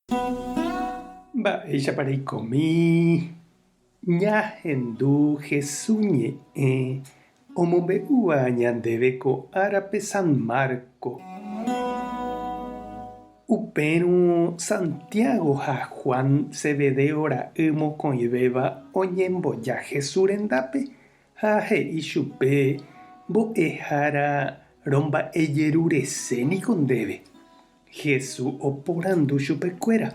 Mba'éichapareikomi ñahendu Jesús ñe'ẽ omombe'úva ñandéve ko árape San Marco. Upérõ Santiago ha Juan Zebedeo ra'y mokõivéva oñemboja Jesús rendápe ha he'i chupe mbo'ehára romba'ejerureséniko ndéve. Jesús oporandu chupekuéra.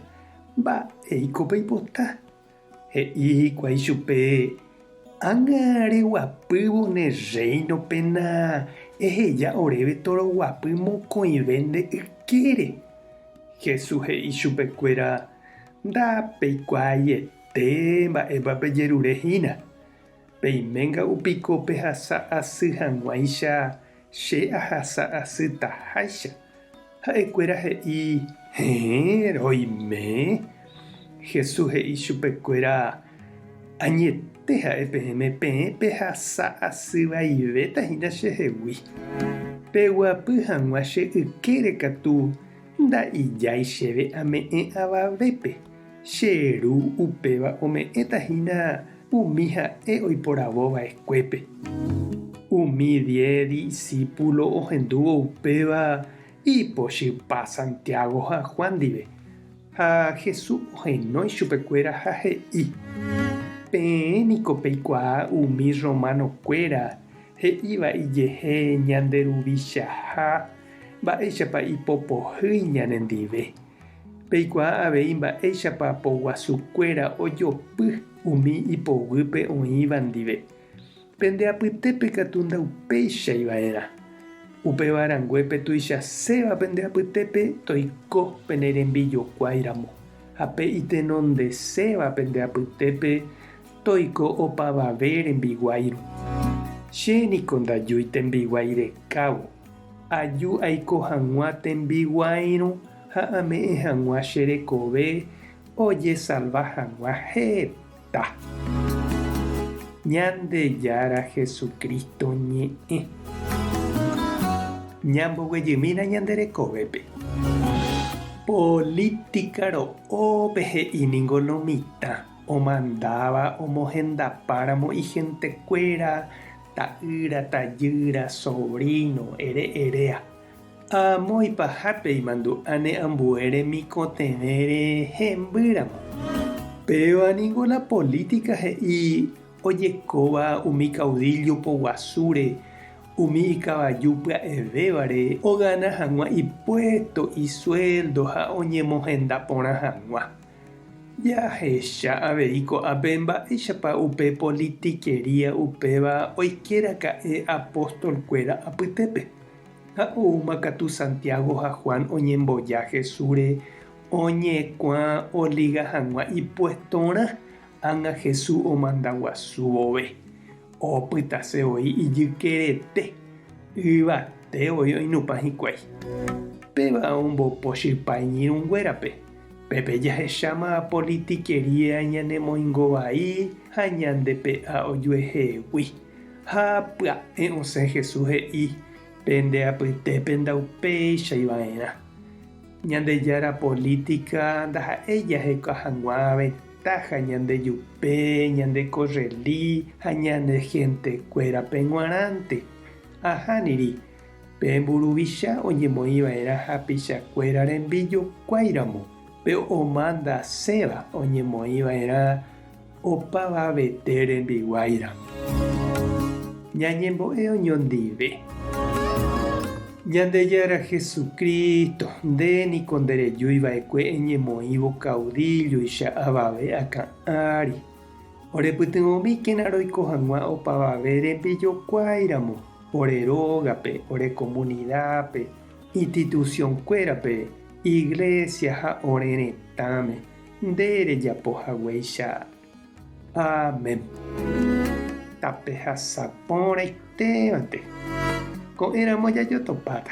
Mba'éiko peipota. He'i hikuái chupe ág̃a reguapývo ne reínopena eheja oréve toroguapy mokõive nde ykére. Jesús he'i chupekuéra ndapeikuaaiete mba'épa pejerurehína. Peiménga upiko pehasa asy hag̃uáicha che ahasa asy taháicha. Ha'ekuéra he'i roime. Jesús he'i chupekuéra añete ha'e pehẽme peẽ pehasa asy vaivétahína chehegui. Peguapy hag̃ua che ykére katu nda'ijái chéve ame'ẽ avavépe. Che ru upéva ome'ẽtahína umi ha'e oiporavova'ekuépe. Umi 10 discípulo ohendúvo upéva ipochypa Santiago ha Juan ndive. Ha Jesús ohenói chupekuéra ha he'i: peẽniko peikuaa umi romanokuéra he'íva ijehe ñanderuvichaha mba'éichapa ipopohýi ñanendive. Peikuaa avei mba'éichapa poguasukuéra ojopy umi ipoguýpe oĩva ndive. Pendeapytépe katu ndaupeichaiva'erã. Upevaranguépe tuichaséva pendeapytépe toiko pene rembijokuáiramo. Ha pe itenondeséva pendeapytépe toiko opavave rembiguáiru. Chéniko ndajúi tembiguái rekávo. Aju aiko hag̃ua tembiguáirõ ha ame'ẽ hag̃ua cherekove ojesalva hag̃ua heta. Ñandejára Jesucristo ñe'ẽ. Ñamboguejymína ñanderekovépe. Política ro'ópe he'íningo lo mitã. Omandáva omohendapáramo igentekue ta'ýra, tajýra, sobrino, ere'eréa. Amoipahápe imandu'áne ambuére mikotevẽre hembýramo. Pévaniko la política he'i ojekóva umi caudillo poguasúre, umi ikavaju pya'evévare ogana hag̃ua ipuesto, isueldo ha oñemohenda porã hag̃ua. Jahecha avei ko'ápe mba'éichapa upe politiquería upéva oikeraka'e apóstolkuéra apytépe. Ha oumakatu Santiago ha Juan oñemboja Jesúsre oñekuã oliga hag̃ua ipuestórã ág̃a Jesús omandaguasúvove. Opytasevoi ijykerete. Yvatevoi oinúpa hikuái. Péva ombopochypái ñirũnguérape. Pépe jahecháma politiquería ñanemoingovai ha ñandepe'a ojuehegui. Ha pya'e osẽ Jesús he'i pendeapytépe ndaupeichaiva'erã. Ñandejára política ndaha'éi jaheko hag̃uáve taha ñandejupe, ñandekorreli ha ñande gentekuérape g̃uarãnte. Ahániri pemburuvicha oñemoĩva'erã hapichakuéra rembijokuáiramo. Pe omandaséva oñemoĩva'erã opavavete rembiguáira. Ñañembo'e oñondive. Ñandejára Jesucristo ndéniko nderejúiva'ekue eñemoĩvo caudillo icha'avave akã'ári. Orepytyvõmikéna roiko hag̃ua opavave rembijokuáiramo. Ore rógape, ore comunidápe, institucionkuérape, iglesia ha ore retãme. Nderejapohaguéicha. Amén. Tape hasapóraintevante. Ko'ẽramo jajotopáta.